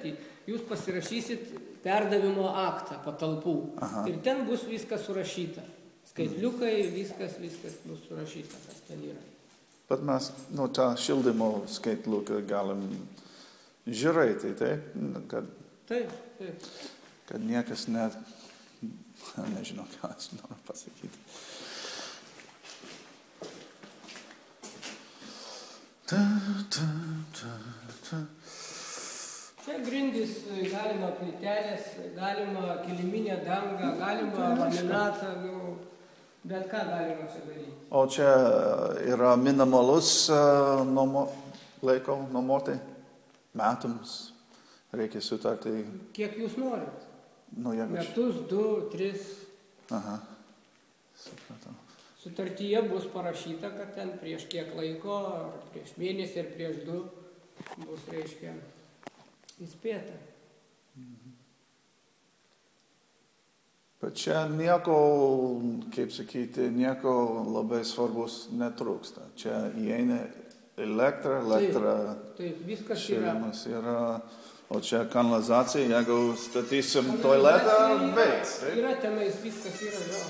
sutartį, jūs pasirašysit perdavimo aktą patalpų. Ir ten bus viskas surašyta. Skaitliukai, viskas bus surašyta, kas ten yra. Bet mes, tą šildymo skaitliuką galim žiūrėti, taip? Taip. Kad niekas net, nežinau, ką aš noriu pasakyti. Čia grindys, galima plytelės, galima kiliminė danga, galima laminatą, bet ką galima čia daryti. O čia yra minimalus laiko nuomoti metams, reikia sutarti. Kiek jūs norit? Jeigu Metus, 2, 3. Aha, supratau. Sutartyje bus parašyta, kad ten prieš kiek laiko, ar prieš mėnesį, ar prieš 2 bus, reiškia, įspėta. Bet čia nieko, kaip sakyti, nieko labai svarbus netrūksta. Čia įeina elektra, Taip, viskas šildymas yra. O čia kanalizacija, jeigu statysim tualetą, veiks. Yra tenais, viskas yra, jo.